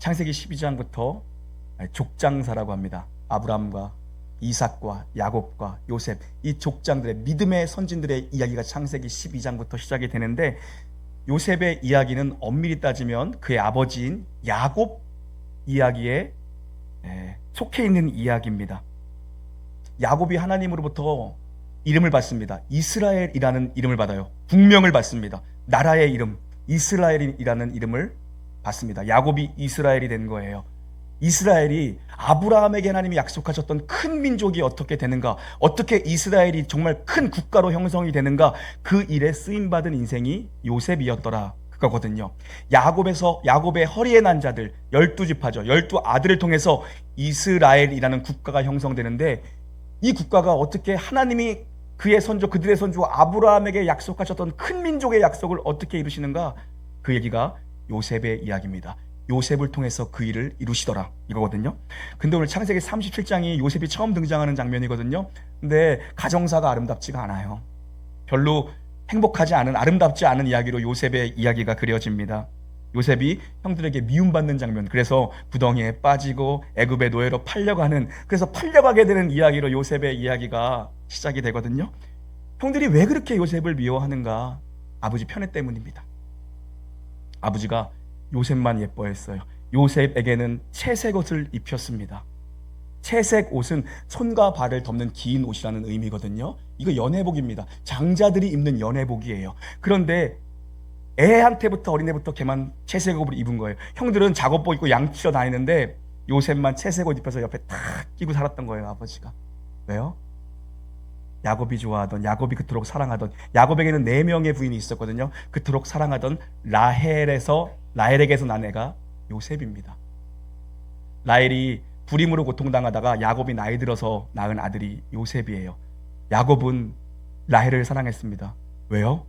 창세기 12장부터 족장사라고 합니다. 아브라함과 이삭과 야곱과 요셉, 이 족장들의 믿음의 선진들의 이야기가 창세기 12장부터 시작이 되는데, 요셉의 이야기는 엄밀히 따지면 그의 아버지인 야곱 이야기에 속해 있는 이야기입니다. 야곱이 하나님으로부터 이름을 받습니다. 이스라엘이라는 이름을 받아요. 국명을 받습니다. 나라의 이름, 이스라엘이라는 이름을 받습니다. 야곱이 이스라엘이 된 거예요. 이스라엘이 아브라함에게 하나님이 약속하셨던 큰 민족이 어떻게 되는가, 어떻게 이스라엘이 정말 큰 국가로 형성이 되는가, 그 일에 쓰임받은 인생이 요셉이었더라, 그거거든요. 야곱의 허리에 난 자들 12지파죠. 12아들을 통해서 이스라엘이라는 국가가 형성되는데, 이 국가가 어떻게 하나님이 그들의 선조 아브라함에게 약속하셨던 큰 민족의 약속을 어떻게 이루시는가, 그 얘기가 요셉의 이야기입니다. 요셉을 통해서 그 일을 이루시더라, 이거거든요. 근데 오늘 창세기 37장이 요셉이 처음 등장하는 장면이거든요. 근데 가정사가 아름답지가 않아요. 별로 행복하지 않은, 아름답지 않은 이야기로 요셉의 이야기가 그려집니다. 요셉이 형들에게 미움받는 장면, 그래서 구덩이에 빠지고 애굽의 노예로 팔려가는, 그래서 팔려가게 되는 이야기로 요셉의 이야기가 시작이 되거든요. 형들이 왜 그렇게 요셉을 미워하는가? 아버지 편애 때문입니다. 아버지가 요셉만 예뻐했어요. 요셉에게는 채색 옷을 입혔습니다. 채색 옷은 손과 발을 덮는 긴 옷이라는 의미거든요. 이거 연회복입니다. 장자들이 입는 연회복이에요. 그런데 애한테부터 어린애부터 걔만 채색 옷을 입은 거예요. 형들은 작업복 입고 양치러 다니는데 요셉만 채색 옷 입혀서 옆에 탁 끼고 살았던 거예요, 아버지가. 왜요? 야곱이 좋아하던, 야곱이 그토록 사랑하던, 야곱에게는 4명의 부인이 있었거든요. 그토록 사랑하던 라헬에게서 난 애가 요셉입니다. 라헬이 불임으로 고통당하다가 야곱이 나이 들어서 낳은 아들이 요셉이에요. 야곱은 라헬을 사랑했습니다. 왜요?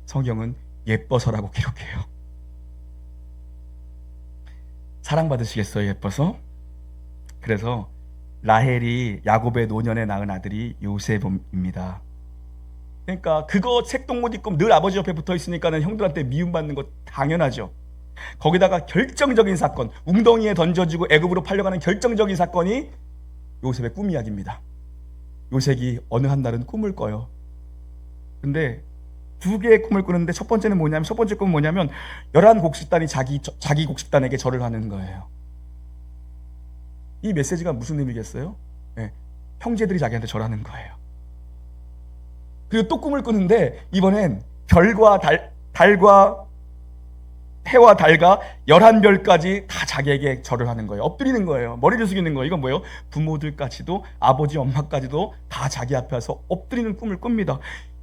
성경은 예뻐서라고 기록해요. 사랑받으시겠어요, 예뻐서? 그래서 라헬이 야곱의 노년에 낳은 아들이 요셉입니다. 그러니까 그거 색동 못 입고 늘 아버지 옆에 붙어 있으니까는 형들한테 미움받는 거 당연하죠. 거기다가 결정적인 사건, 웅덩이에 던져지고 애굽으로 팔려가는 결정적인 사건이 요셉의 꿈 이야기입니다. 요셉이 어느 한 날은 꿈을 꿔요. 근데 2개의 꿈을 꾸는데 첫 번째 꿈은 뭐냐면 11곡식단이 자기 곡식단에게 절을 하는 거예요. 이 메시지가 무슨 의미겠어요? 형제들이 자기한테 절하는 거예요. 그리고 또 꿈을 꾸는데 이번엔 별과 달과 해와 달과 11별까지 다 자기에게 절을 하는 거예요. 엎드리는 거예요. 머리를 숙이는 거예요. 이건 뭐예요? 부모들까지도, 아버지 엄마까지도 다 자기 앞에 와서 엎드리는 꿈을 꿉니다.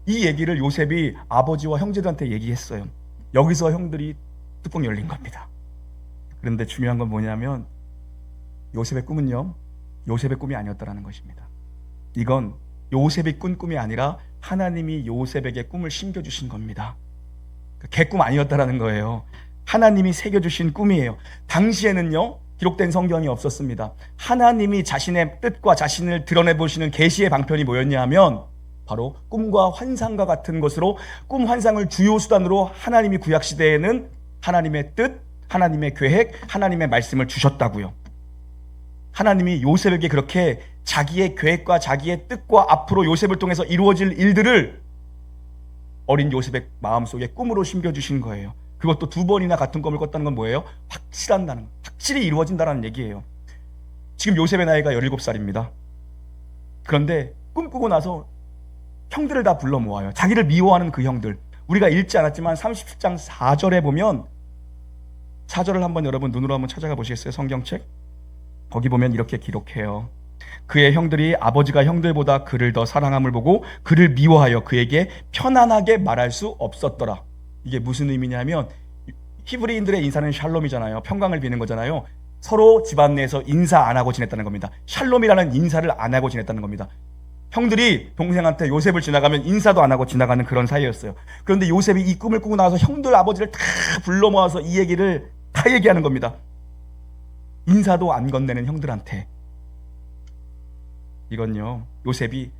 이 얘기를 요셉이 아버지와 형제들한테 얘기했어요. 여기서 형들이 뚜껑 열린 겁니다. 그런데 중요한 건 뭐냐면 요셉의 꿈은요, 요셉의 꿈이 아니었다라는 것입니다. 이건 요셉이 꾼 꿈이 아니라 하나님이 요셉에게 꿈을 심겨주신 겁니다. 개꿈 아니었다라는 거예요. 하나님이 새겨주신 꿈이에요. 당시에는요, 기록된 성경이 없었습니다. 하나님이 자신의 뜻과 자신을 드러내보시는 계시의 방편이 뭐였냐 하면 바로 꿈과 환상과 같은 것으로, 꿈 환상을 주요 수단으로 하나님이 구약시대에는 하나님의 뜻, 하나님의 계획, 하나님의 말씀을 주셨다고요. 하나님이 요셉에게 그렇게 자기의 계획과 자기의 뜻과 앞으로 요셉을 통해서 이루어질 일들을 어린 요셉의 마음속에 꿈으로 심겨주신 거예요. 그것도 2번이나 같은 꿈을 꿨다는 건 뭐예요? 확실히 이루어진다는 얘기예요. 지금 요셉의 나이가 17살입니다. 그런데 꿈꾸고 나서 형들을 다 불러 모아요. 자기를 미워하는 그 형들. 우리가 읽지 않았지만 37장 4절에 보면, 4절을 한번 여러분 눈으로 한번 찾아가 보시겠어요? 성경책. 거기 보면 이렇게 기록해요. 그의 형들이 아버지가 형들보다 그를 더 사랑함을 보고 그를 미워하여 그에게 편안하게 말할 수 없었더라. 이게 무슨 의미냐면 히브리인들의 인사는 샬롬이잖아요. 평강을 비는 거잖아요. 서로 집안 내에서 인사 안 하고 지냈다는 겁니다. 샬롬이라는 인사를 안 하고 지냈다는 겁니다. 형들이 동생한테 요셉을 지나가면 인사도 안 하고 지나가는 그런 사이였어요. 그런데 요셉이 이 꿈을 꾸고 나서 형들 아버지를 다 불러 모아서 이 얘기를 다 얘기하는 겁니다. 인사도 안 건네는 형들한테. 이건요, 요셉이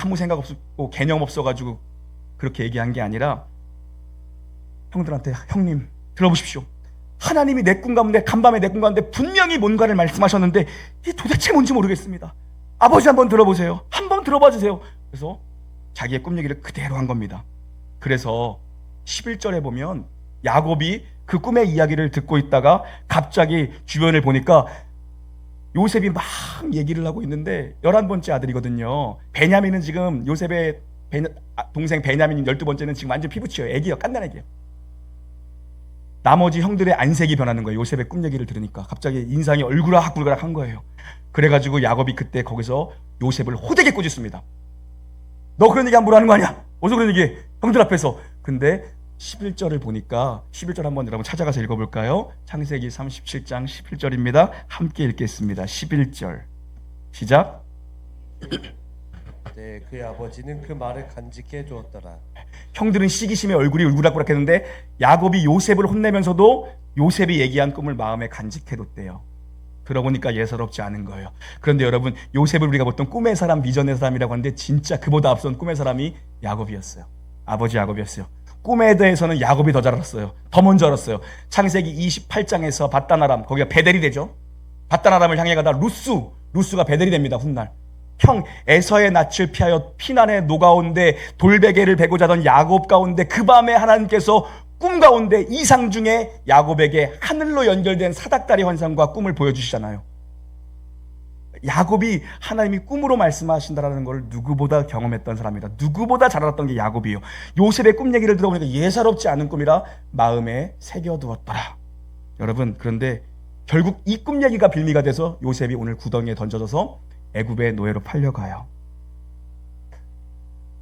아무 생각 없고 개념 없어가지고 그렇게 얘기한 게 아니라 형들한테, 형님 들어보십시오. 하나님이 내 꿈 가운데, 간밤에 내 꿈 가운데 분명히 뭔가를 말씀하셨는데 이게 도대체 뭔지 모르겠습니다. 아버지 한번 들어보세요. 한번 들어봐 주세요. 그래서 자기의 꿈 얘기를 그대로 한 겁니다. 그래서 11절에 보면 야곱이 그 꿈의 이야기를 듣고 있다가 갑자기 주변을 보니까 요셉이 막 얘기를 하고 있는데 11번째 아들이거든요. 베냐민은 지금 요셉의 동생 베냐민 12번째는 지금 완전 피부치예요. 애기예요. 깐난 애기예요. 나머지 형들의 안색이 변하는 거예요. 요셉의 꿈 얘기를 들으니까 갑자기 인상이 얼굴락불그락 한 거예요. 그래가지고 야곱이 그때 거기서 요셉을 호되게 꾸짖습니다. 너 그런 얘기 함부로 하는 거 아니야? 어디서 그런 얘기 형들 앞에서. 근데 11절을 보니까 11절 한번 여러분 찾아가서 읽어볼까요? 창세기 37장 11절입니다. 함께 읽겠습니다. 11절 시작. 네, 그의 아버지는 그 말을 간직해 두었더라. 형들은 시기심에 얼굴이 울그락불락했는데 야곱이 요셉을 혼내면서도 요셉이 얘기한 꿈을 마음에 간직해뒀대요. 들어보니까 예사롭지 않은 거예요. 그런데 여러분, 요셉을 우리가 보통 꿈의 사람, 비전의 사람이라고 하는데 진짜 그보다 앞선 꿈의 사람이 야곱이었어요. 아버지 야곱이었어요. 꿈에 대해서는 야곱이 더 잘 알았어요. 더 먼저 알았어요. 창세기 28장에서 밧단아람, 거기가 베델이 되죠. 밧단아람을 향해 가다 루스가 베델이 됩니다. 훗날 형 에서의 낯을 피하여 피난에 녹아온데 돌베개를 베고 자던 야곱 가운데 그 밤에 하나님께서 꿈 가운데 이상 중에 야곱에게 하늘로 연결된 사닥다리 환상과 꿈을 보여주시잖아요. 야곱이 하나님이 꿈으로 말씀하신다라는 걸 누구보다 경험했던 사람이다. 누구보다 잘 알았던 게 야곱이에요. 요셉의 꿈 얘기를 들어보니까 예사롭지 않은 꿈이라 마음에 새겨두었더라. 여러분, 그런데 결국 이 꿈 얘기가 빌미가 돼서 요셉이 오늘 구덩이에 던져져서 애굽의 노예로 팔려가요.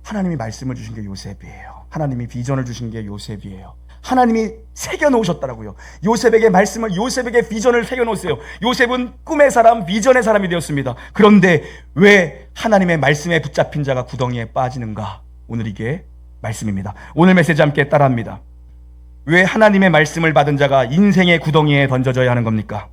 하나님이 말씀을 주신 게 요셉이에요. 하나님이 비전을 주신 게 요셉이에요. 하나님이 새겨놓으셨더라고요. 요셉에게 말씀을, 요셉에게 비전을 새겨놓으세요. 요셉은 꿈의 사람, 비전의 사람이 되었습니다. 그런데 왜 하나님의 말씀에 붙잡힌 자가 구덩이에 빠지는가? 오늘 이게 말씀입니다. 오늘 메시지 함께 따라합니다. 왜 하나님의 말씀을 받은 자가 인생의 구덩이에 던져져야 하는 겁니까?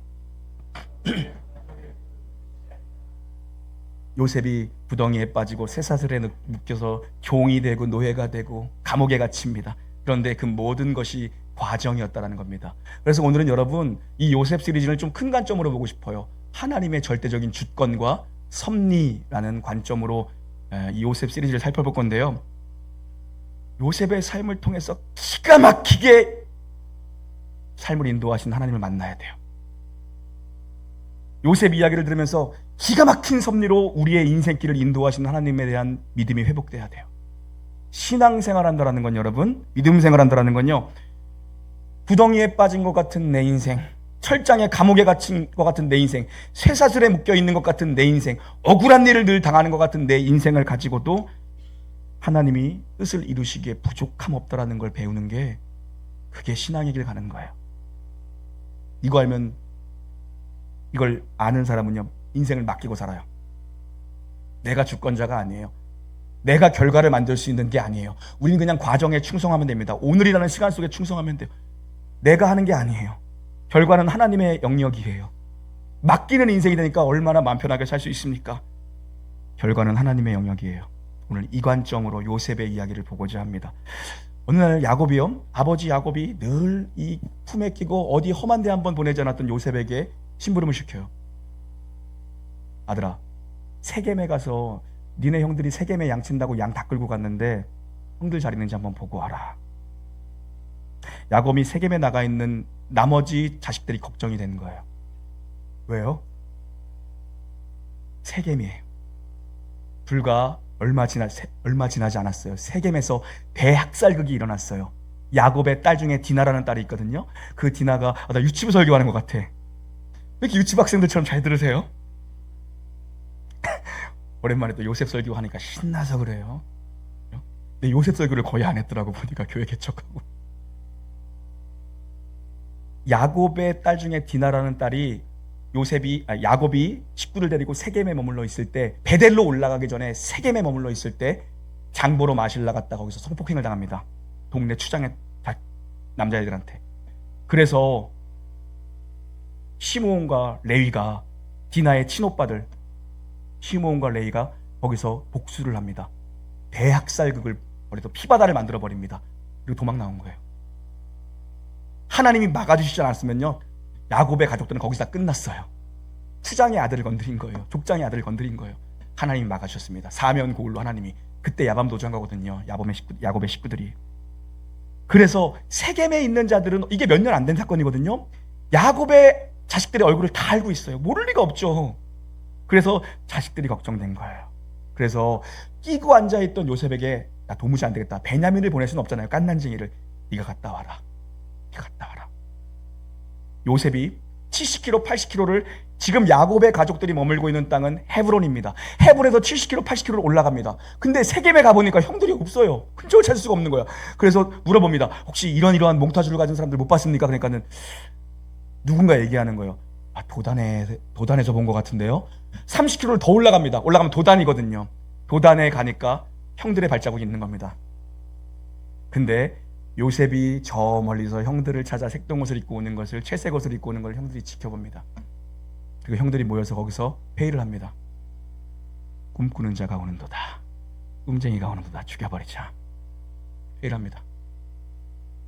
요셉이 구덩이에 빠지고 쇠사슬에 묶여서 종이 되고 노예가 되고 감옥에 갇힙니다. 그런데 그 모든 것이 과정이었다는 겁니다. 그래서 오늘은 여러분 이 요셉 시리즈를 좀 큰 관점으로 보고 싶어요. 하나님의 절대적인 주권과 섭리라는 관점으로 이 요셉 시리즈를 살펴볼 건데요. 요셉의 삶을 통해서 기가 막히게 삶을 인도하신 하나님을 만나야 돼요. 요셉 이야기를 들으면서 기가 막힌 섭리로 우리의 인생길을 인도하시는 하나님에 대한 믿음이 회복돼야 돼요. 신앙생활한다라는 건 여러분, 믿음생활한다라는 건요, 구덩이에 빠진 것 같은 내 인생, 철장에 감옥에 갇힌 것 같은 내 인생, 쇠사슬에 묶여있는 것 같은 내 인생, 억울한 일을 늘 당하는 것 같은 내 인생을 가지고도 하나님이 뜻을 이루시기에 부족함 없다라는 걸 배우는 게 그게 신앙의 길 가는 거예요. 이걸 아는 사람은요, 인생을 맡기고 살아요. 내가 주권자가 아니에요. 내가 결과를 만들 수 있는 게 아니에요. 우리는 그냥 과정에 충성하면 됩니다. 오늘이라는 시간 속에 충성하면 돼요. 내가 하는 게 아니에요. 결과는 하나님의 영역이에요. 맡기는 인생이 되니까 얼마나 마음 편하게 살 수 있습니까? 결과는 하나님의 영역이에요. 오늘 이 관점으로 요셉의 이야기를 보고자 합니다. 어느 날 야곱이요, 아버지 야곱이 늘 이 품에 끼고 어디 험한 데 한번 보내지 않았던 요셉에게 심부름을 시켜요. 아들아, 세겜에 가서 니네 형들이 세겜에 양친다고 양 다 끌고 갔는데 형들 잘 있는지 한번 보고 와라. 야곱이 세겜에 나가 있는 나머지 자식들이 걱정이 되는 거예요. 왜요? 세겜이에요. 불과 얼마 지나지 않았어요. 세겜에서 대학살극이 일어났어요. 야곱의 딸 중에 디나라는 딸이 있거든요. 그 디나가 나 유치부 설교하는 것 같아. 왜 이렇게 유치부 학생들처럼 잘 들으세요? 오랜만에 또 요셉 설교하니까 신나서 그래요. 근데 요셉 설교를 거의 안 했더라고 보니까 교회 개척하고. 야곱의 딸 중에 디나라는 딸이 야곱이 식구를 데리고 세겜에 머물러 있을 때, 베델로 올라가기 전에 세겜에 머물러 있을 때 장보러 마실 나갔다 거기서 성폭행을 당합니다. 동네 추장의 남자애들한테. 그래서 시므온과 레위가, 디나의 친오빠들 시므온과 레위가 거기서 복수를 합니다. 대학살극을 벌여서 피바다를 만들어 버립니다. 그리고 도망 나온 거예요. 하나님이 막아주시지 않았으면요, 야곱의 가족들은 거기서 다 끝났어요. 추장의 아들을 건드린 거예요. 족장의 아들을 건드린 거예요. 하나님이 막아주셨습니다. 사면 고울로 하나님이. 그때 야밤 도주한 거거든요. 야곱의 식구들이. 그래서 세겜에 있는 자들은, 이게 몇 년 안 된 사건이거든요. 야곱의 자식들의 얼굴을 다 알고 있어요. 모를 리가 없죠. 그래서 자식들이 걱정된 거예요. 그래서 끼고 앉아있던 요셉에게, 야, 도무지 안 되겠다, 베냐민을 보낼 수는 없잖아요. 깐난쟁이를. 네가 갔다 와라. 네가 갔다 와라. 요셉이 70km, 80km를, 지금 야곱의 가족들이 머물고 있는 땅은 헤브론입니다. 헤브론에서 70km, 80km를 올라갑니다. 근데 세겜에 가보니까 형들이 없어요. 흔적을 찾을 수가 없는 거야. 그래서 물어봅니다. 혹시 이러한 몽타주를 가진 사람들 못 봤습니까? 그러니까는 누군가 얘기하는 거예요. 아, 도단에서 본 것 같은데요. 30km를 더 올라갑니다. 올라가면 도단이거든요. 도단에 가니까 형들의 발자국이 있는 겁니다. 근데 요셉이 저 멀리서 형들을 찾아 색동옷을 입고 오는 것을, 채색 옷을 입고 오는 걸 형들이 지켜봅니다. 그리고 형들이 모여서 거기서 회의를 합니다. 꿈꾸는 자가 오는도다. 꿈쟁이가 오는도다. 죽여버리자. 회의를 합니다.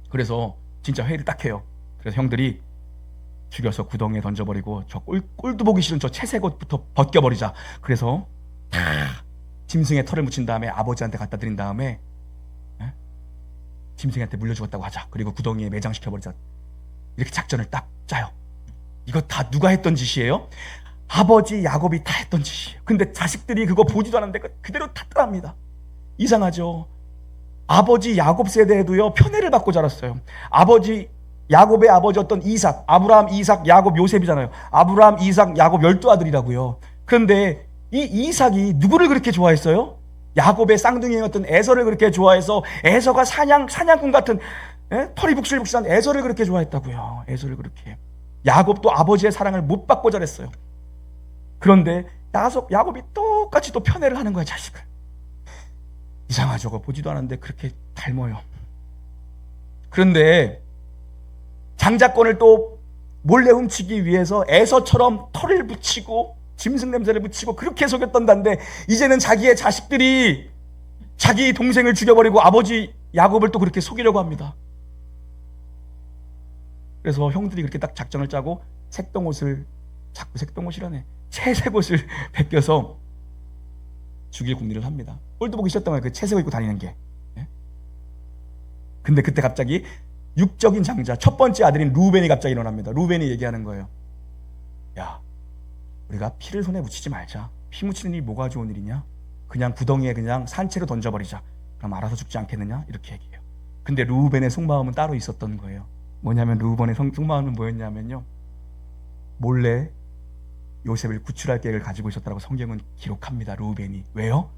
그래서 진짜 회의를 딱 해요. 그래서 형들이 죽여서 구덩이에 던져버리고, 저 꼴도 보기 싫은 저 채색 옷부터 벗겨버리자. 그래서 짐승의 털을 묻힌 다음에 아버지한테 갖다 드린 다음에 짐승한테 물려 죽었다고 하자. 그리고 구덩이에 매장시켜버리자. 이렇게 작전을 딱 짜요. 이거 다 누가 했던 짓이에요? 아버지 야곱이 다 했던 짓이에요. 근데 자식들이 그거 보지도 않았는데 그대로 다 따라합니다. 이상하죠? 아버지 야곱 세대에도요, 편애를 받고 자랐어요. 야곱의 아버지였던 이삭, 아브라함, 이삭, 야곱, 요셉이잖아요. 아브라함, 이삭, 야곱 12아들이라고요. 그런데 이 이삭이 누구를 그렇게 좋아했어요? 야곱의 쌍둥이였던 에서를 그렇게 좋아해서, 에서가 사냥꾼 같은, 털이 북실북실한 에서를 그렇게 좋아했다고요. 에서를 그렇게. 야곱도 아버지의 사랑을 못 받고 자랐어요. 그런데 야곱이 똑같이 또 편애를 하는 거야, 자식을. 이상하죠? 보지도 않았는데 그렇게 닮아요. 그런데 장자권을 또 몰래 훔치기 위해서 에서처럼 털을 붙이고 짐승 냄새를 붙이고 그렇게 속였던단데, 이제는 자기의 자식들이 자기 동생을 죽여버리고 아버지 야곱을 또 그렇게 속이려고 합니다. 그래서 형들이 그렇게 딱 작전을 짜고 자꾸 색동옷이라네, 채색 옷을 벗겨서 죽일 궁리를 합니다. 꼴도 보기 싫었던 거예요, 그 채색 옷 입고 다니는 게. 근데 그때 갑자기 육적인 장자, 첫 번째 아들인 루벤이 갑자기 일어납니다. 루벤이 얘기하는 거예요. 야, 우리가 피를 손에 묻히지 말자. 피 묻히는 일이 뭐가 좋은 일이냐? 그냥 구덩이에 그냥 산채로 던져버리자. 그럼 알아서 죽지 않겠느냐? 이렇게 얘기해요. 근데 루벤의 속마음은 따로 있었던 거예요. 뭐냐면 루벤의 속마음은 뭐였냐면요, 몰래 요셉을 구출할 계획을 가지고 있었다고 성경은 기록합니다. 루벤이. 왜요?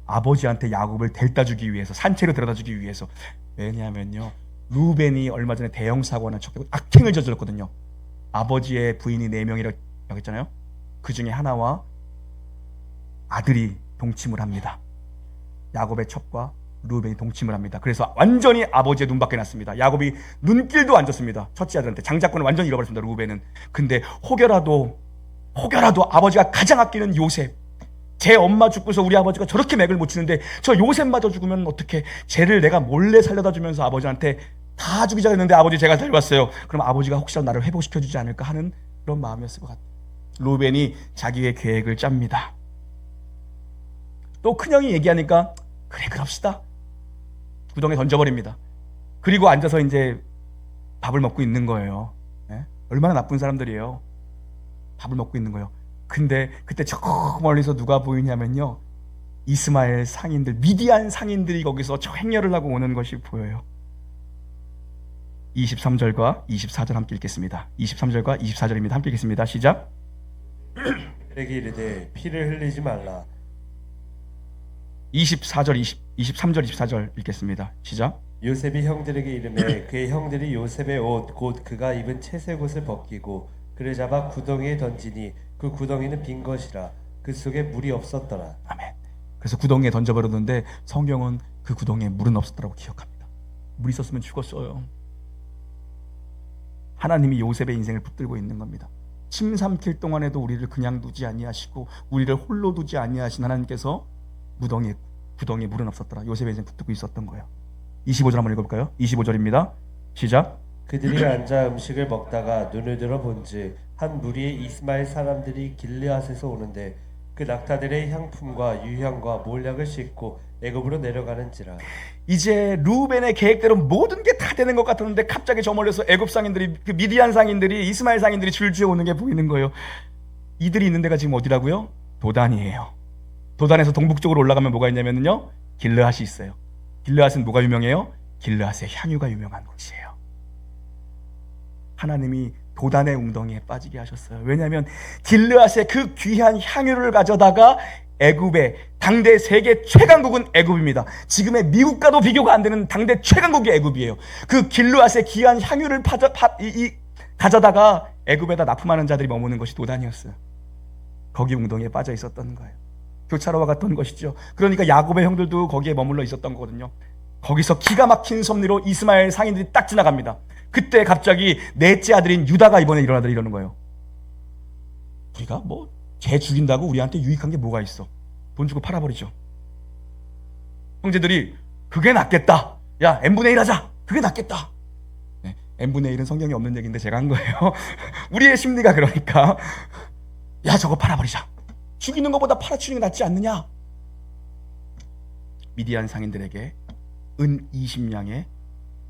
아버지한테 야곱을 데려다 주기 위해서, 산채로 데려다 주기 위해서. 왜냐면요, 루벤이 얼마 전에 대형 사고나 쳤고 악행을 저질렀거든요. 아버지의 부인이 4명이라고 했잖아요. 그 중에 하나와 아들이 동침을 합니다. 야곱의 첩과 루벤이 동침을 합니다. 그래서 완전히 아버지의 눈밖에 났습니다. 야곱이 눈길도 안 줬습니다. 첫째 아들한테. 장자권을 완전히 잃어버렸습니다, 루벤은. 근데 혹여라도 아버지가 가장 아끼는 요셉, 제 엄마 죽고서 우리 아버지가 저렇게 맥을 못 치는데 저 요셉마저 죽으면 어떡해, 쟤를 내가 몰래 살려다 주면서 아버지한테 다 죽이자 했는데 아버지 제가 데려왔어요. 그럼 아버지가 혹시라도 나를 회복시켜주지 않을까 하는 그런 마음이었을 것 같아요. 루벤이 자기의 계획을 짭니다. 또 큰형이 얘기하니까 그래 그럽시다. 구덩이에 던져버립니다. 그리고 앉아서 이제 밥을 먹고 있는 거예요. 얼마나 나쁜 사람들이에요. 밥을 먹고 있는 거예요. 근데 그때 저 멀리서 누가 보이냐면요, 이스마엘 상인들, 미디안 상인들이 거기서 저 행렬을 하고 오는 것이 보여요. 23절과 24절 함께 읽겠습니다. 23절과 24절입니다. 함께 읽겠습니다. 시작. 그에게 이르되 피를 흘리지 말라. 23절 24절 읽겠습니다. 시작. 요셉이 형들에게 이르매 그의 형들이 요셉의 옷 곧 그가 입은 채색 옷을 벗기고 그를 잡아 구덩이에 던지니 그 구덩이는 빈 것이라 그 속에 물이 없었더라. 아멘. 그래서 구덩이에 던져버렸는데 성경은 그 구덩이에 물은 없었더라고 기억합니다. 물 있었으면 죽었어요. 하나님이 요셉의 인생을 붙들고 있는 겁니다. 침 삼킬 동안에도 우리를 그냥 두지 아니하시고 우리를 홀로 두지 아니하신 하나님께서 구덩이에 물은 없었더라. 요셉의 인생 붙들고 있었던 거예요. 25절 한번 읽어볼까요? 25절입니다. 시작. 그들이 앉아 음식을 먹다가 눈을 들어 본즉 한 무리의 이스마엘 사람들이 길르앗에서 오는데 그 낙타들의 향품과 유향과 몰약을 싣고 애굽으로 내려가는지라. 이제 루벤의 계획대로 모든 게 다 되는 것 같았는데 갑자기 저 멀리서 애굽 상인들이, 그 미디안 상인들이, 이스마엘 상인들이 줄지어 오는 게 보이는 거예요. 이들이 있는 데가 지금 어디라고요? 도단이에요. 도단에서 동북쪽으로 올라가면 뭐가 있냐면요, 길르앗이 있어요. 길르앗은 뭐가 유명해요? 길르앗의 향유가 유명한 곳이에요. 하나님이 도단의 웅덩이에 빠지게 하셨어요. 왜냐하면 길르앗의 그 귀한 향유를 가져다가 애굽의 당대 세계 최강국은 애굽입니다. 지금의 미국과도 비교가 안 되는 당대 최강국이 애굽이에요. 그 길르앗의 귀한 향유를 가져다가 애굽에다 납품하는 자들이 머무는 것이 도단이었어요. 거기 웅덩이에 빠져 있었던 거예요. 교차로와 같던 것이죠. 그러니까 야곱의 형들도 거기에 머물러 있었던 거거든요. 거기서 기가 막힌 섭리로 이스마엘 상인들이 딱 지나갑니다. 그때 갑자기 넷째 아들인 유다가 이번에 일어나더니 이러는 거예요. 우리가 뭐 쟤 죽인다고 우리한테 유익한 게 뭐가 있어? 돈 주고 팔아버리죠. 형제들이 그게 낫겠다. 야, n분의 1 하자. 그게 낫겠다. 네, n분의 1은 성경에 없는 얘기인데 제가 한 거예요. 우리의 심리가 그러니까 야, 저거 팔아버리자. 죽이는 것보다 팔아치우는 게 낫지 않느냐? 미디안 상인들에게 은 20냥의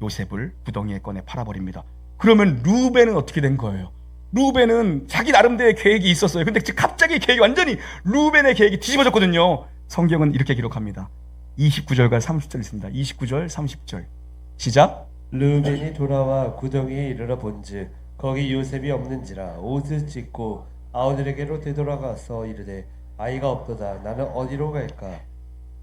요셉을 구덩이에 꺼내 팔아버립니다. 그러면 루벤은 어떻게 된 거예요? 루벤은 자기 나름대로의 계획이 있었어요. 근데 갑자기 계획이 완전히 루벤의 계획이 뒤집어졌거든요. 성경은 이렇게 기록합니다. 29절과 30절 있습니다. 29절, 30절 시작. 르우벤이 돌아와 구덩이에 이르러 본즉 거기 요셉이 없는지라 옷을 찢고 아우들에게로 되돌아가서 이르되 아이가 없도다. 나는 어디로 갈까?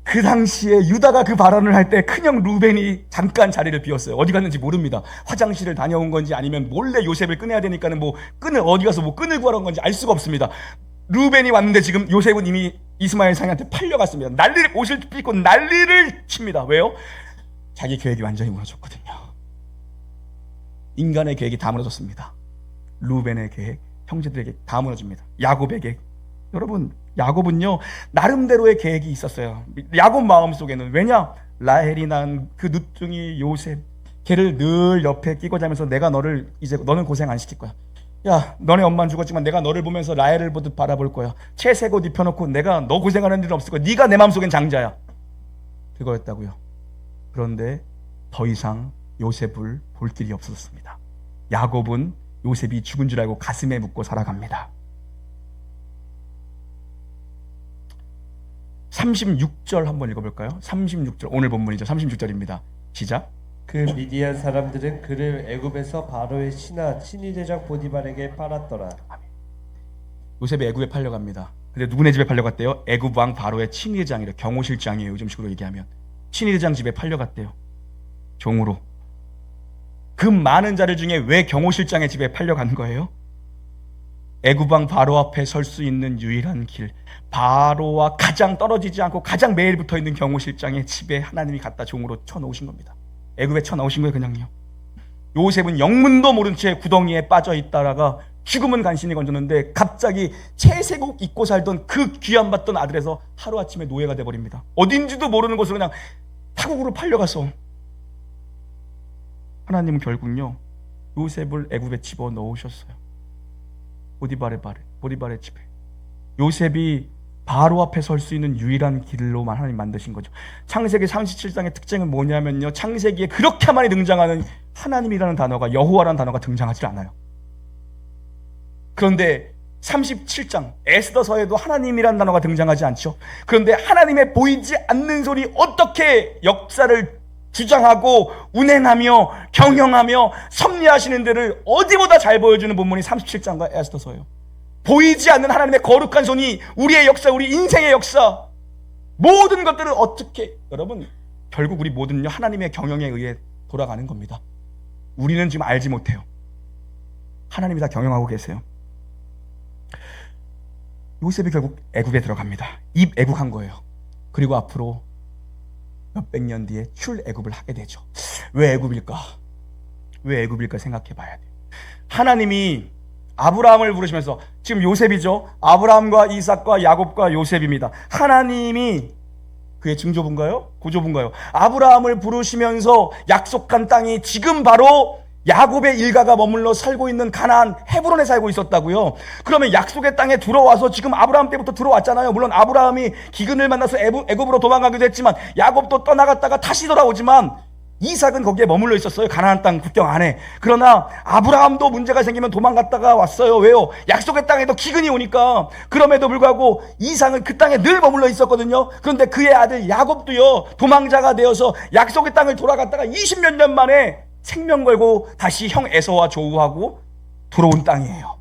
그 당시에 유다가 그 발언을 할 때 큰형 루벤이 잠깐 자리를 비웠어요. 어디 갔는지 모릅니다. 화장실을 다녀온 건지 아니면 몰래 요셉을 꺼내야 되니까는 뭐 끈을 어디 가서 뭐 끈을 구하러 온 건지 알 수가 없습니다. 루벤이 왔는데 지금 요셉은 이미 이스마엘 상인한테 팔려갔습니다. 옷을 찢고 난리를 칩니다. 왜요? 자기 계획이 완전히 무너졌거든요. 인간의 계획이 다 무너졌습니다. 루벤의 계획, 형제들에게 다 무너집니다. 야곱의 계획. 여러분, 야곱은요 나름대로의 계획이 있었어요. 야곱 마음속에는. 왜냐? 라헬이 낳은 그 누뚱이 요셉, 걔를 늘 옆에 끼고 자면서 내가 너를, 이제 너는 고생 안 시킬 거야. 야, 너네 엄마는 죽었지만 내가 너를 보면서 라헬을 보듯 바라볼 거야. 채색 옷 입혀놓고 내가 너 고생하는 일은 없을 거야. 네가 내 마음속엔 장자야. 그거였다고요. 그런데 더 이상 요셉을 볼 길이 없었습니다. 야곱은 요셉이 죽은 줄 알고 가슴에 묻고 살아갑니다. 36절 한번 읽어볼까요? 36절, 오늘 본문이죠. 36절입니다. 시작. 그 미디안 사람들은 그를 애굽에서 바로의 신하 친위대장 보디발에게 팔았더라. 요셉이 애굽에 팔려갑니다. 근데 누구네 집에 팔려갔대요? 애굽 왕 바로의 친위대장이래. 경호실장이에요. 요즘식으로 얘기하면 친위대장 집에 팔려갔대요. 종으로. 그 많은 자들 중에 왜 경호실장의 집에 팔려간 거예요? 애굽 왕 바로 앞에 설 수 있는 유일한 길, 바로와 가장 떨어지지 않고 가장 매일 붙어 있는 경호실장의 집에 하나님이 갖다 종으로 쳐놓으신 겁니다. 애굽에 쳐넣으신 거예요. 그냥요. 요셉은 영문도 모른 채 구덩이에 빠져 있다가 죽음은 간신히 건졌는데 갑자기 채색옷 입고 살던 그 귀한 받던 아들에서 하루아침에 노예가 돼버립니다. 어딘지도 모르는 곳으로 그냥 타국으로 팔려가서 하나님은 결국요 요셉을 애굽에 집어넣으셨어요. 보디발의 집에. 요셉이 바로 앞에 설 수 있는 유일한 길로만 하나님 만드신 거죠. 창세기 37장의 특징은 뭐냐면요, 창세기에 그렇게 많이 등장하는 하나님이라는 단어가, 여호와라는 단어가 등장하지 않아요. 그런데 37장 에스더서에도 하나님이라는 단어가 등장하지 않죠. 그런데 하나님의 보이지 않는 손이 어떻게 역사를 주장하고 운행하며 경영하며 섭리하시는 데를 어디보다 잘 보여주는 본문이 37장과 에스더서예요. 보이지 않는 하나님의 거룩한 손이 우리의 역사, 우리 인생의 역사, 모든 것들을 어떻게, 여러분 결국 우리 모든요 하나님의 경영에 의해 돌아가는 겁니다. 우리는 지금 알지 못해요. 하나님이 다 경영하고 계세요. 요셉이 결국 애굽에 들어갑니다. 입애국한 거예요. 그리고 앞으로 몇백 년 뒤에 출애굽을 하게 되죠. 왜 애굽일까? 왜 애굽일까 생각해 봐야 돼요. 하나님이 아브라함을 부르시면서, 지금 요셉이죠. 아브라함과 이삭과 야곱과 요셉입니다. 하나님이 그의 증조부인가요? 고조부인가요? 아브라함을 부르시면서 약속한 땅이 지금 바로 야곱의 일가가 머물러 살고 있는 가나안 헤브론에 살고 있었다고요. 그러면 약속의 땅에 들어와서 지금 아브라함 때부터 들어왔잖아요. 물론 아브라함이 기근을 만나서 애굽으로 도망가기도 했지만 야곱도 떠나갔다가 다시 돌아오지만 이삭은 거기에 머물러 있었어요. 가나안 땅 국경 안에. 그러나 아브라함도 문제가 생기면 도망갔다가 왔어요. 왜요? 약속의 땅에도 기근이 오니까. 그럼에도 불구하고 이삭은 그 땅에 늘 머물러 있었거든요. 그런데 그의 아들 야곱도요, 도망자가 되어서 약속의 땅을 돌아갔다가 20몇 년 만에 생명 걸고 다시 형 에서와 조우하고 돌아온 땅이에요.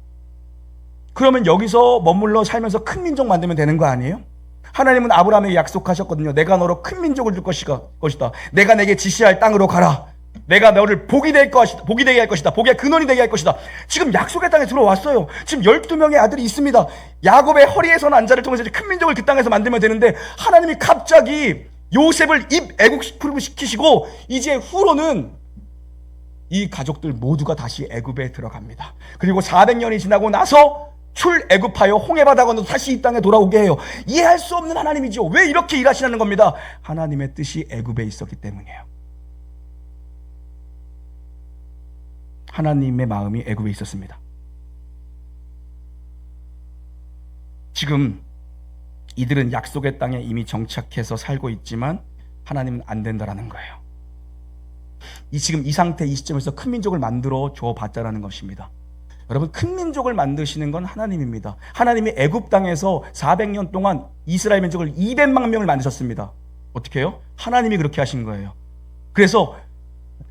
그러면 여기서 머물러 살면서 큰 민족 만들면 되는 거 아니에요? 하나님은 아브라함에게 약속하셨거든요. 내가 너로 큰 민족을 줄 것이다. 내가 내게 지시할 땅으로 가라. 내가 너를 복이 되게 할 것이다. 복의 근원이 되게 할 것이다. 지금 약속의 땅에 들어왔어요. 지금 12명의 아들이 있습니다. 야곱의 허리에서 난 자를 통해서 큰 민족을 그 땅에서 만들면 되는데 하나님이 갑자기 요셉을 애굽으로 시키시고 이제 후로는 이 가족들 모두가 다시 애굽에 들어갑니다. 그리고 400년이 지나고 나서 출애굽하여 홍해바다 건너서 다시 이 땅에 돌아오게 해요. 이해할 수 없는 하나님이죠. 왜 이렇게 일하시는 겁니다. 하나님의 뜻이 애굽에 있었기 때문이에요. 하나님의 마음이 애굽에 있었습니다. 지금 이들은 약속의 땅에 이미 정착해서 살고 있지만 하나님은 안 된다라는 거예요. 지금 이 상태, 이 시점에서 큰 민족을 만들어 줘 봤자라는 것입니다. 여러분, 큰 민족을 만드시는 건 하나님입니다. 하나님이 애굽 땅에서 400년 동안 이스라엘 민족을 200만 명을 만드셨습니다. 어떻게 해요? 하나님이 그렇게 하신 거예요. 그래서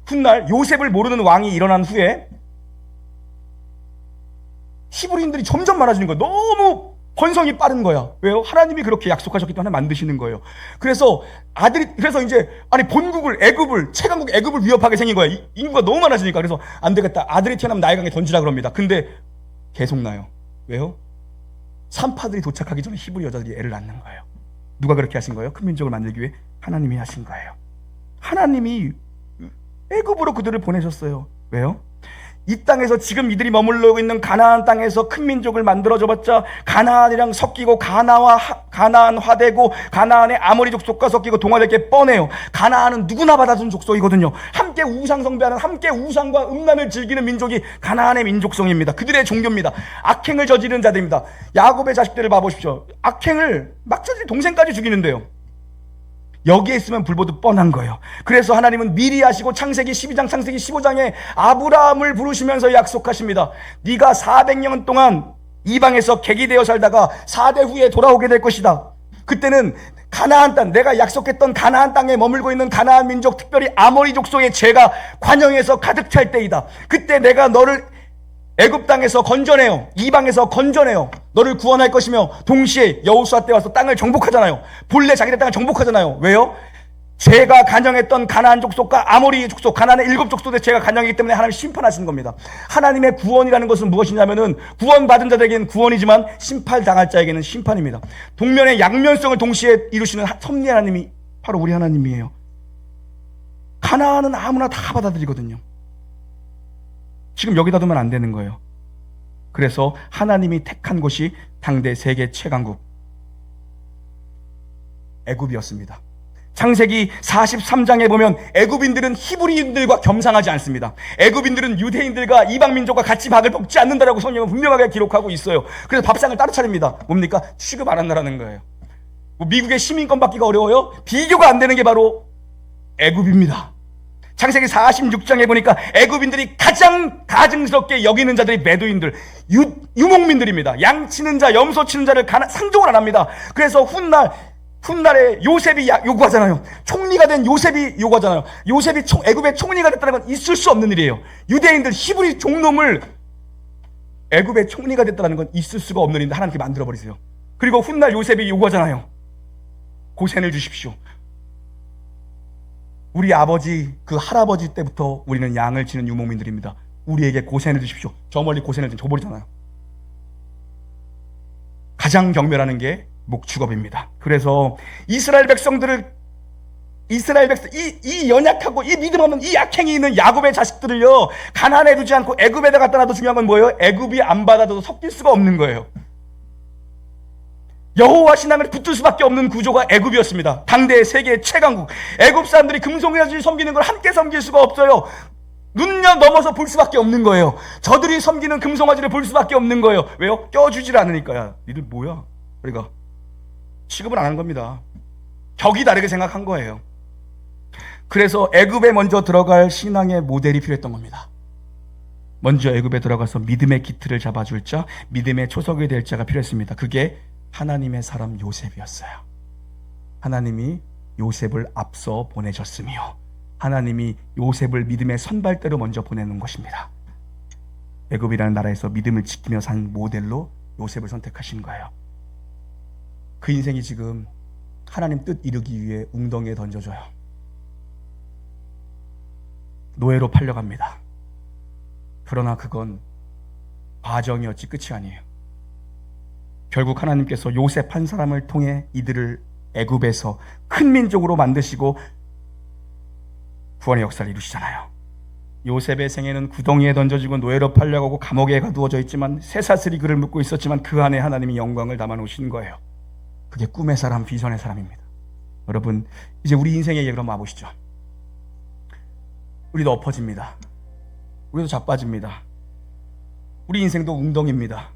훗날 요셉을 모르는 왕이 일어난 후에 히브리인들이 점점 많아지는 거예요. 너무 번성이 빠른 거야. 왜요? 하나님이 그렇게 약속하셨기 때문에 만드시는 거예요. 그래서 이제 본국을 최강국 애굽을 위협하게 생긴 거야. 인구가 너무 많아지니까. 그래서 안 되겠다. 아들이 태어나면 나일강에 던지라 그럽니다. 근데 계속 나요. 왜요? 산파들이 도착하기 전에 히브리 여자들이 애를 낳는 거예요. 누가 그렇게 하신 거예요? 큰 민족을 만들기 위해 하나님이 하신 거예요. 하나님이 애굽으로 그들을 보내셨어요. 왜요? 이 땅에서 지금 이들이 머물러 있는 가나안 땅에서 큰 민족을 만들어줘봤자 가나안이랑 섞이고 가나안화되고 가나안의 아모리 족속과 섞이고 동화될 게 뻔해요. 가나안은 누구나 받아준 족속이거든요. 함께 우상 숭배하는, 함께 우상과 음란을 즐기는 민족이 가나안의 민족성입니다. 그들의 종교입니다. 악행을 저지르는 자들입니다. 야곱의 자식들을 봐보십시오. 악행을 막 저지르 동생까지 죽이는데요. 여기에 있으면 불보듯 뻔한 거예요. 그래서 하나님은 미리 하시고 창세기 12장, 창세기 15장에 아브라함을 부르시면서 약속하십니다. 네가 400년 동안 이방에서 객이 되어 살다가 4대 후에 돌아오게 될 것이다. 그때는 가나안 땅, 내가 약속했던 가나안 땅에 머물고 있는 가나안 민족, 특별히 아모리 족속의 죄가 관영에서 가득 찰 때이다. 그때 내가 너를 애굽 땅에서 건져내요. 이방에서 건져내요. 너를 구원할 것이며 동시에 여호수아 때 와서 땅을 정복하잖아요. 본래 자기네 땅을 정복하잖아요. 왜요? 죄가 간영했던 가나안 족속과 아모리 족속, 가나안의 7족속의 죄가 간영이기 때문에 하나님이 심판하시는 겁니다. 하나님의 구원이라는 것은 무엇이냐면은 구원받은 자들에게는 구원이지만 심판당할 자에게는 심판입니다. 동면의 양면성을 동시에 이루시는 섭리 하나님이 바로 우리 하나님이에요. 가나안은 아무나 다 받아들이거든요. 지금 여기다 두면 안 되는 거예요. 그래서 하나님이 택한 곳이 당대 세계 최강국 애굽이었습니다. 창세기 43장에 보면 애굽인들은 히브리인들과 겸상하지 않습니다. 애굽인들은 유대인들과 이방민족과 같이 밥을 먹지 않는다라고 성경은 분명하게 기록하고 있어요. 그래서 밥상을 따로 차립니다. 뭡니까? 취급 안 한다라는 거예요. 미국의 시민권 받기가 어려워요? 비교가 안 되는 게 바로 애굽입니다. 창세기 46장에 보니까 애굽인들이 가장 가증스럽게 여기는 자들이 베두인들, 유목민들입니다. 양 치는 자, 염소 치는 자를 상종을 안 합니다. 그래서 훗날에 요셉이 요구하잖아요. 총리가 된 요셉이 요구하잖아요. 요셉이 애굽의 총리가 됐다는 건 있을 수 없는 일이에요. 유대인들 히브리 종놈을 애굽의 총리가 됐다는 건 있을 수가 없는 일인데 하나님께 만들어버리세요. 그리고 훗날 요셉이 요구하잖아요. 고센을 주십시오. 우리 아버지, 그 할아버지 때부터 우리는 양을 치는 유목민들입니다. 우리에게 고센을 주십시오. 저 멀리 고센을 줘버리잖아요. 가장 경멸하는 게 목축업입니다. 그래서 이스라엘 백성, 이 연약하고 이 믿음 없는 이 약행이 있는 야곱의 자식들을요, 가나안에 두지 않고 애굽에다 갖다 놔도 중요한 건 뭐예요? 애굽이 안 받아도 섞일 수가 없는 거예요. 여호와 신앙을 붙들 수밖에 없는 구조가 애굽이었습니다. 당대의 세계 최강국. 애굽 사람들이 금송아지를 섬기는 걸 함께 섬길 수가 없어요. 눈 넘어서 볼 수밖에 없는 거예요. 저들이 섬기는 금송아지를 볼 수밖에 없는 거예요. 왜요? 껴주질 않으니까요. 니들 뭐야? 우리가 취급을 안 한 겁니다. 격이 다르게 생각한 거예요. 그래서 애굽에 먼저 들어갈 신앙의 모델이 필요했던 겁니다. 먼저 애굽에 들어가서 믿음의 기틀을 잡아줄 자, 믿음의 초석이 될 자가 필요했습니다. 그게 하나님의 사람 요셉이었어요. 하나님이 요셉을 앞서 보내셨으며 하나님이 요셉을 믿음의 선발대로 먼저 보내는 것입니다. 애굽이라는 나라에서 믿음을 지키며 산 모델로 요셉을 선택하신 거예요. 그 인생이 지금 하나님 뜻 이루기 위해 웅덩이에 던져져요. 노예로 팔려갑니다. 그러나 그건 과정이었지 끝이 아니에요. 결국 하나님께서 요셉 한 사람을 통해 이들을 애굽에서 큰 민족으로 만드시고 구원의 역사를 이루시잖아요. 요셉의 생애는 구덩이에 던져지고 노예로 팔려가고 감옥에 가두어져 있지만 쇠사슬이 그를 묶고 있었지만 그 안에 하나님이 영광을 담아 놓으신 거예요. 그게 꿈의 사람, 비전의 사람입니다. 여러분, 이제 우리 인생의 얘기로 한번 와보시죠. 우리도 엎어집니다. 우리도 자빠집니다. 우리 인생도 웅덩이입니다.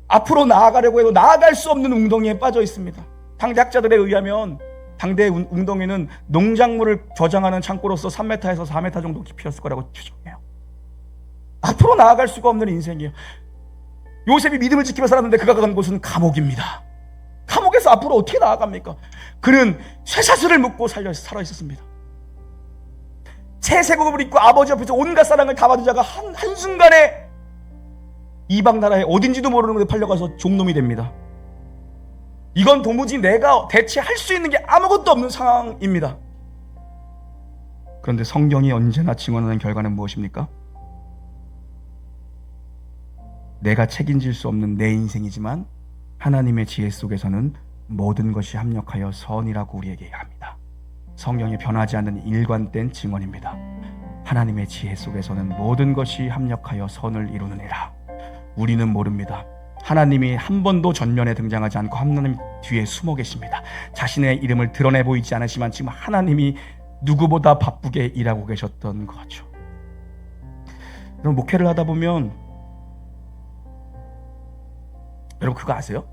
앞으로 나아가려고 해도 나아갈 수 없는 웅덩이에 빠져 있습니다. 당대 학자들에 의하면 당대의 웅덩이는 농작물을 저장하는 창고로서 3m에서 4m 정도 깊이였을 거라고 추정해요. 앞으로 나아갈 수가 없는 인생이에요. 요셉이 믿음을 지키며 살았는데 그가 간 곳은 감옥입니다. 감옥에서 앞으로 어떻게 나아갑니까? 그는 쇠사슬을 묶고 살아 있었습니다. 채색옷을 입고 아버지 앞에서 온갖 사랑을 다 받은 자가 한순간에 이방 나라에 어딘지도 모르는 곳에 팔려가서 종놈이 됩니다. 이건 도무지 내가 대체할 수 있는 게 아무것도 없는 상황입니다. 그런데 성경이 언제나 증언하는 결과는 무엇입니까? 내가 책임질 수 없는 내 인생이지만 하나님의 지혜 속에서는 모든 것이 합력하여 선이라고 우리에게 합니다. 성경이 변하지 않는 일관된 증언입니다. 하나님의 지혜 속에서는 모든 것이 합력하여 선을 이루느니라. 우리는 모릅니다. 하나님이 한 번도 전면에 등장하지 않고 하나님 뒤에 숨어 계십니다. 자신의 이름을 드러내 보이지 않으시지만 지금 하나님이 누구보다 바쁘게 일하고 계셨던 거죠. 여러분, 목회를 하다 보면 여러분 그거 아세요?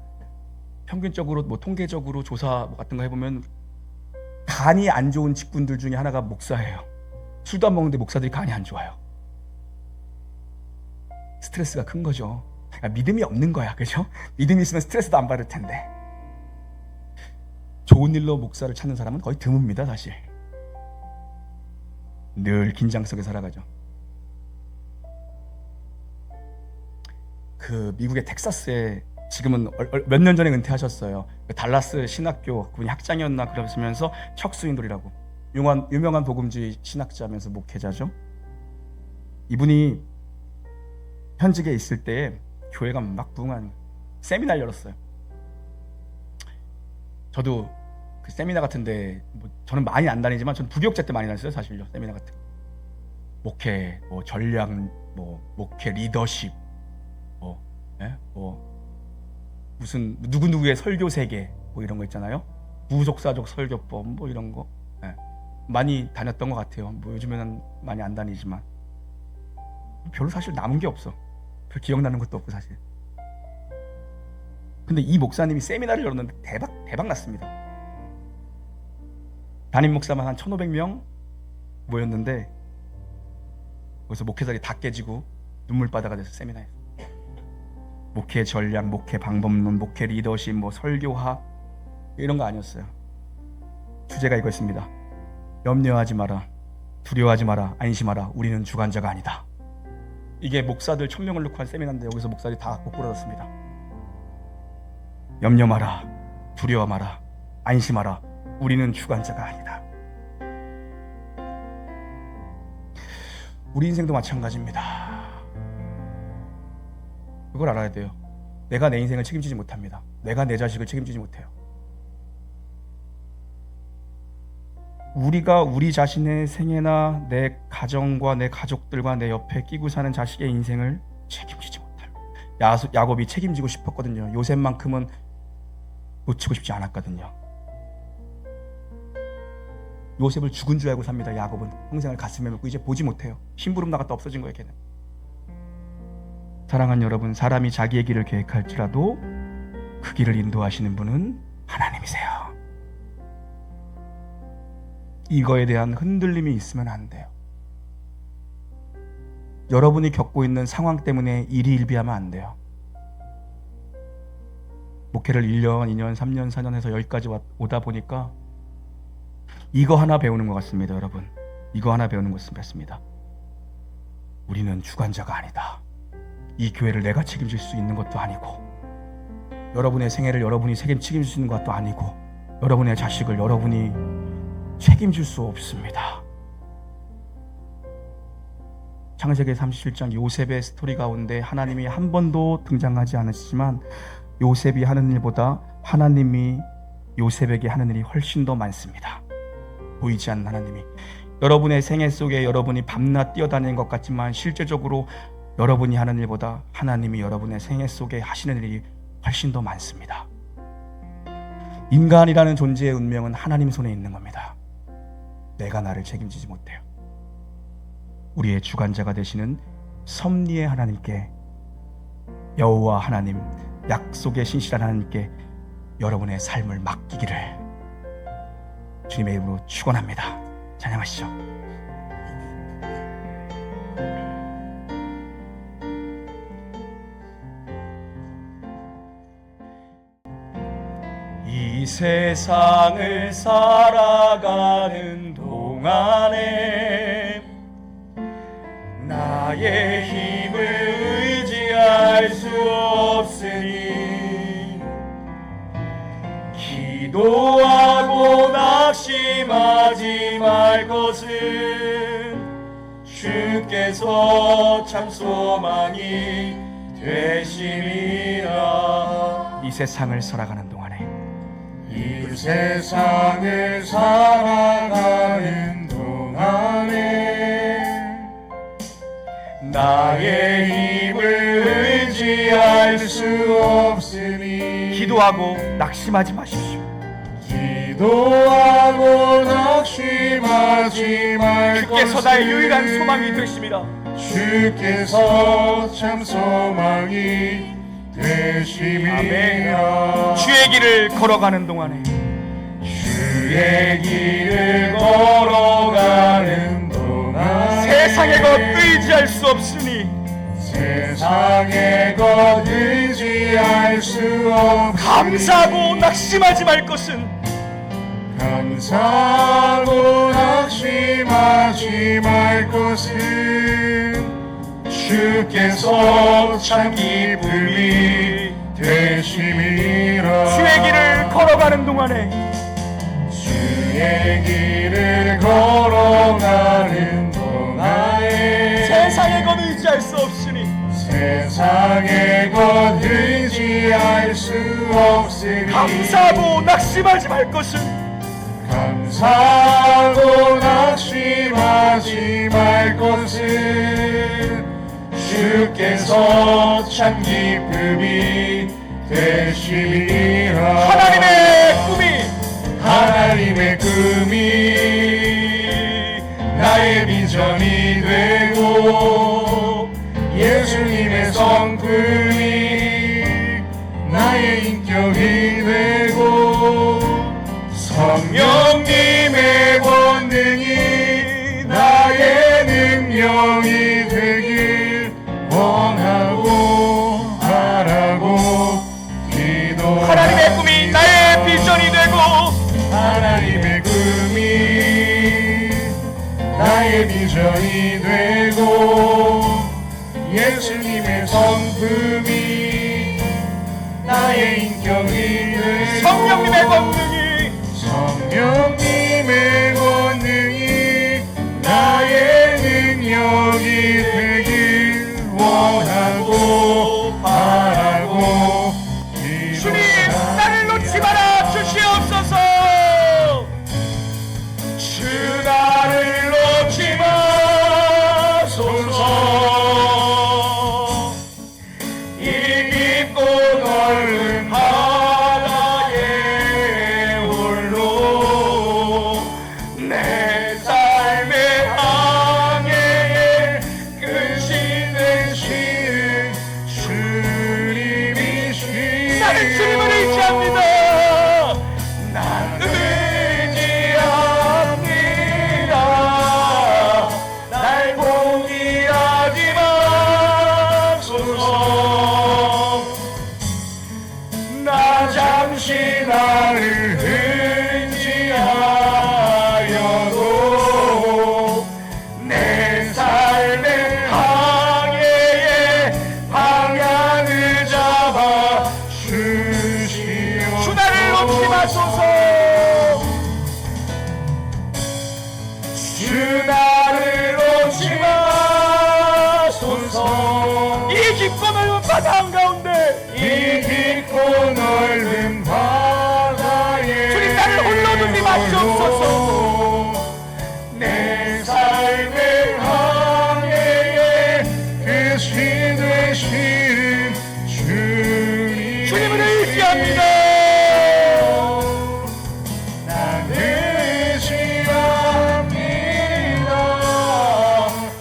평균적으로 통계적으로 조사 같은 거 해보면 간이 안 좋은 직군들 중에 하나가 목사예요. 술도 안 먹는데 목사들이 간이 안 좋아요. 스트레스가 큰 거죠. 그러니까 믿음이 없는 거야, 그죠? 믿음이 있으면 스트레스도 안 받을 텐데. 좋은 일로 목사를 찾는 사람은 거의 드뭅니다, 사실. 늘 긴장 속에 살아가죠. 그 미국의 텍사스에 지금은 몇 년 전에 은퇴하셨어요. 달라스 신학교 그분이 학장이었나 그러시면서 척수인돌이라고 유명한 복음주의 신학자면서 목회자죠. 이분이 현직에 있을 때 교회가 막 부흥한 세미나를 열었어요. 저도 그 세미나 같은데 저는 많이 안 다니지만 저는 부교육자 때 많이 다녔어요, 사실요. 세미나 같은 목회, 전략, 목회 리더십, 무슨 누구누구의 설교 세계 이런 거 있잖아요. 부속사적 설교법 이런 거 많이 다녔던 것 같아요. 요즘에는 많이 안 다니지만 별로 사실 남은 게 없어. 별 기억나는 것도 없고 사실. 근데 이 목사님이 세미나를 열었는데 대박 났습니다. 담임 목사만 한 1,500명 모였는데 거기서 목회자들이 다 깨지고 눈물바다가 돼서 세미나에서 목회 전략, 목회 방법론, 목회 리더십, 설교학 이런 거 아니었어요. 주제가 이거였습니다. 염려하지 마라, 두려워하지 마라, 안심하라. 우리는 주관자가 아니다. 이게 목사들 1,000명을 놓고 한 세미나인데 여기서 목사들이 다 꼬꾸라졌습니다. 염려 마라, 두려워 마라, 안심하라. 우리는 주관자가 아니다. 우리 인생도 마찬가지입니다. 그걸 알아야 돼요. 내가 내 인생을 책임지지 못합니다. 내가 내 자식을 책임지지 못해요. 우리가 우리 자신의 생애나 내 가정과 내 가족들과 내 옆에 끼고 사는 자식의 인생을 책임지지 못합니다. 야곱이 책임지고 싶었거든요. 요셉만큼은 놓치고 싶지 않았거든요. 요셉을 죽은 줄 알고 삽니다. 야곱은 평생을 가슴에 묻고 이제 보지 못해요. 심부름 나갔다 없어진 거예요, 걔는. 사랑하는 여러분, 사람이 자기의 길을 계획할지라도 그 길을 인도하시는 분은 하나님이세요. 이거에 대한 흔들림이 있으면 안 돼요. 여러분이 겪고 있는 상황 때문에 일희일비하면 안 돼요. 목회를 1년, 2년, 3년, 4년 해서 여기까지 오다 보니까 이거 하나 배우는 것 같습니다. 여러분, 이거 하나 배우는 것 같습니다. 우리는 주관자가 아니다. 이 교회를 내가 책임질 수 있는 것도 아니고, 여러분의 생애를 여러분이 책임질 수 있는 것도 아니고, 여러분의 자식을 여러분이 책임질 수 없습니다. 창세기 37장 요셉의 스토리 가운데 하나님이 한 번도 등장하지 않으시지만 요셉이 하는 일보다 하나님이 요셉에게 하는 일이 훨씬 더 많습니다. 보이지 않는 하나님이 여러분의 생애 속에 여러분이 밤낮 뛰어다니는 것 같지만 실제적으로 여러분이 하는 일보다 하나님이 여러분의 생애 속에 하시는 일이 훨씬 더 많습니다. 인간이라는 존재의 운명은 하나님 손에 있는 겁니다. 내가 나를 책임지지 못해요. 우리의 주관자가 되시는 섭리의 하나님께, 여호와 하나님, 약속의 신실한 하나님께 여러분의 삶을 맡기기를 주님의 이름으로 축원합니다. 찬양하시죠. 이 세상을 살아가는 동안에 나의 힘을 의지할 수 없으니 기도하고 낙심하지 말 것은 주께서 참 소망이 되심이라. 이 세상을 살아가는 동안에, 이 세상을 살아가는 동안에 나의 힘을 의지할 수 없으니 기도하고 낙심하지 마십시오. 기도하고 낙심하지 말 주께서 것은 나의 유일한 소망이 되심이라. 주께서 참 소망이 되심이라. 주의 길을 걸어가는 동안에, 주의 길을 걸어가는 동안에 세상의 것 의지할 수 없으니 세상의 것 의지할 수 없으니 감사하고 낙심하지 말 것은 감사하고 낙심하지 말 것은 주께서 참 기쁨이 되심이라. 주의 길을 걸어가는 동안에 주의 길을 걸어가는 동안에 세상의 것 의지할 수 없으니 세상의 것 의지할 수 없으니 감사하고 낙심하지 말 것은 감사하고 낙심하지 말 것은 주께서 참 기쁨이 되심이라. 하나님의 꿈이 나의 비전이 되고 예수님의 성품이 나의 인격이 되고 성령님의 권능이 나의 능력이 되길 원하고 바라고 기도하니 하나님의 꿈이 나의 비전이 되고 하나님의 꿈이 나의 비전이 되고 예수님의 성품이 나의 인격이 되고 성령님의 권능이 나의 능력이 되길 원하고 바라고 주님, 나를 놓지 마라 주시옵소서. 주 나를 놓지 마소서. 이 깊고 넓은 바다에 홀로 의지합니다. 난 의지합니다. 날 포기하지 마소서. 나 잠시 나를 의지하여도 내 삶의 항해의 방향을 잡아 주시오. 주 나를 놓지 마소서. 주 나를 놓지 마소서. 이 깊고 넓은 바다 한가운데, 이 깊고 넓은 바다에 주님 나를 홀로 두지 마시옵소서. 내 삶의 항해에 끝이 되시는 주님, 주님을 의지합니다. 난 의지합니다.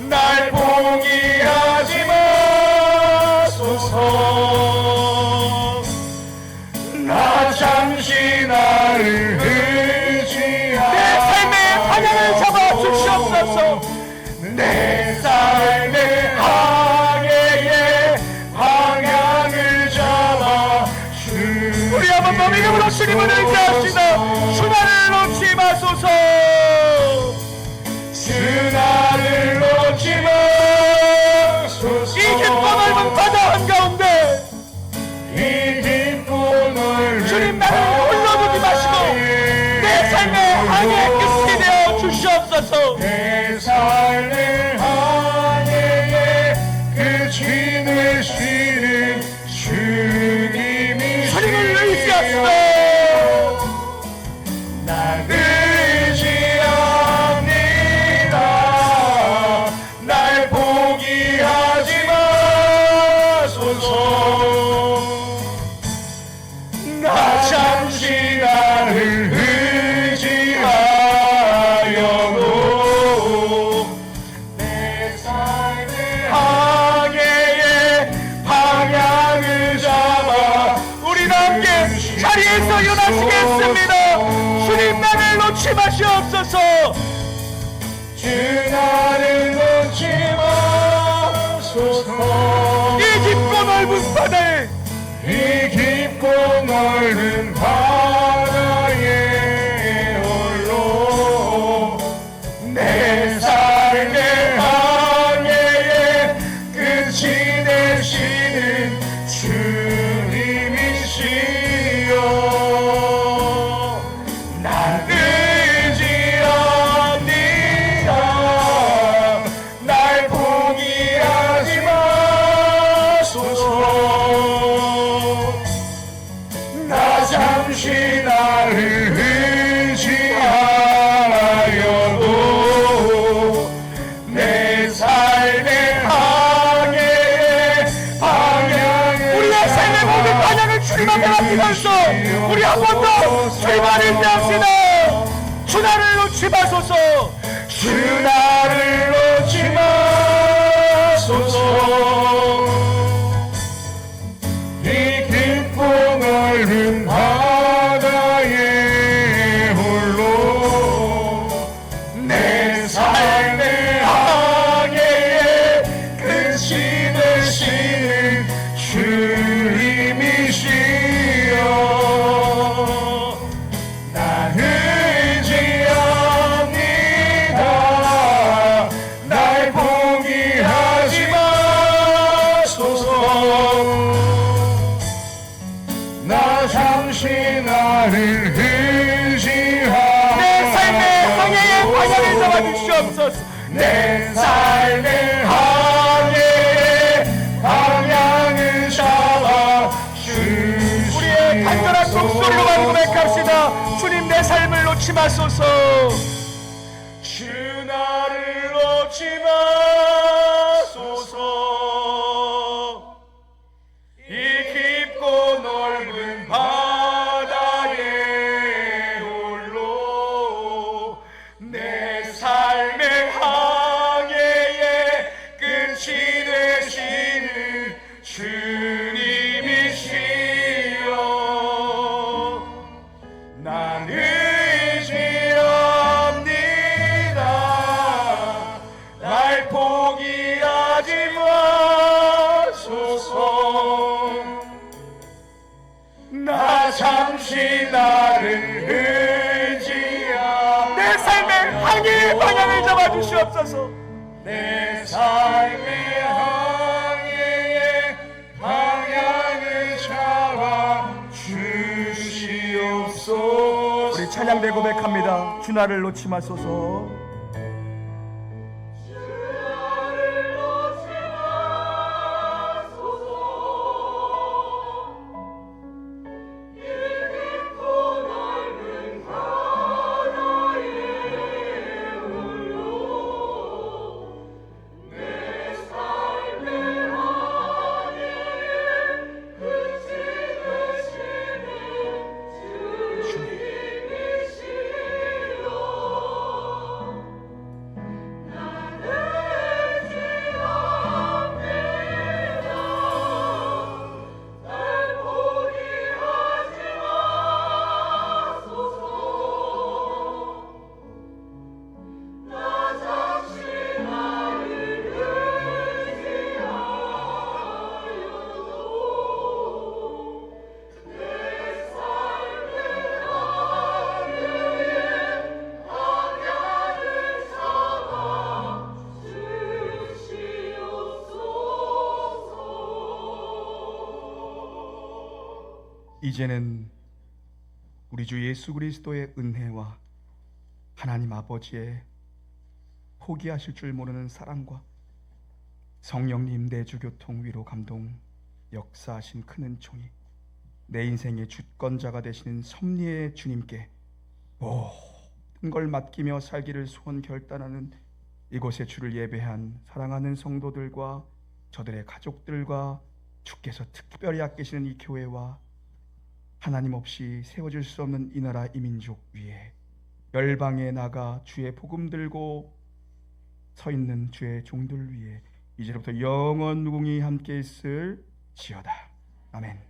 날 포기하지 마소서. 나 잠시 나를 의지하여 내 삶의 방향을 잡아 주시옵소서. 내 삶의 항해의 방향을 잡아 주시오. 우리 한번 더 믿음으로 주님을 의지합시다. 주 나를 놓지 마소서. 주 나를 놓지 마소서. 이 깊고 넓은 바다 한가운데 이 깊고 넓은 주님 나를 홀로 두지 마시고 내 삶의 항해의 끝이 되어 주시옵소서. 내 삶의 항해에 끝이 되시는 주님이 주님을 의지합시다. 난 의지합니다. 날 포기하지 마소서. 나 잠시 나를 의지하여도 내 삶의 항해의 방향을 잡아 우리 함께 자리에서 일어나시겠습니다. 주님 나를 놓지 마시옵소서. 주 나를 놓지 마소서. 이 깊고 넓은 바다에 이 깊고 넓은 바다에 홀로 내 삶의 항해의 끝이 되시는 주님이시여. 난 의지합니다. 날 포기하지 마소서. 나 잠시 나를 의지하여도 내 삶의 항해의 방향을 우리의 삶의 모든 방향을 주님 앞에 맡기면서 우리 한 번 더 주님을 의지합시다. 주 나를 놓지 마소서. 주 나를 놓지 마소서. 이 깊고 넓은 바다에 홀로 내 삶의 항해의 끝이 되시는 주님이시여. 난 의지합니다. 날 포기하지 마소서. 나 잠시 나를 의지하여 내 삶의 항해의 방향을 잡아 주시옵소서. 내 삶의 항해의 방향을 잡아 주시옵소서. 우리의 간절한 목소리로 많이 고백합시다. 주님 내 삶을 놓지 마소서. 주 나를 놓지 마소서. 이 깊고 넓은 바다에 홀로 내 삶의 항해의 끝이 되시는 주님이시여. 나 잠시 나를 의지하 내 삶의 항해의 방향을 잡아주시옵소서. 내 삶의 항해의 방향을 잡아 주시옵소서. 우리 찬양대 고백합니다. 주 나를 놓지 마소서. 이제는 우리 주 예수 그리스도의 은혜와 하나님 아버지의 포기하실 줄 모르는 사랑과 성령님 내주교통 위로 감동 역사하신 큰 은총이 내 인생의 주권자가 되시는 섭리의 주님께 모든 걸 맡기며 살기를 소원 결단하는 이곳에 주를 예배한 사랑하는 성도들과 저들의 가족들과 주께서 특별히 아끼시는 이 교회와 하나님 없이 세워질 수 없는 이 나라 이 민족 위에 열방에 나가 주의 복음 들고 서 있는 주의 종들 위에 이제부터 영원 무궁히 함께 있을 지어다. 아멘.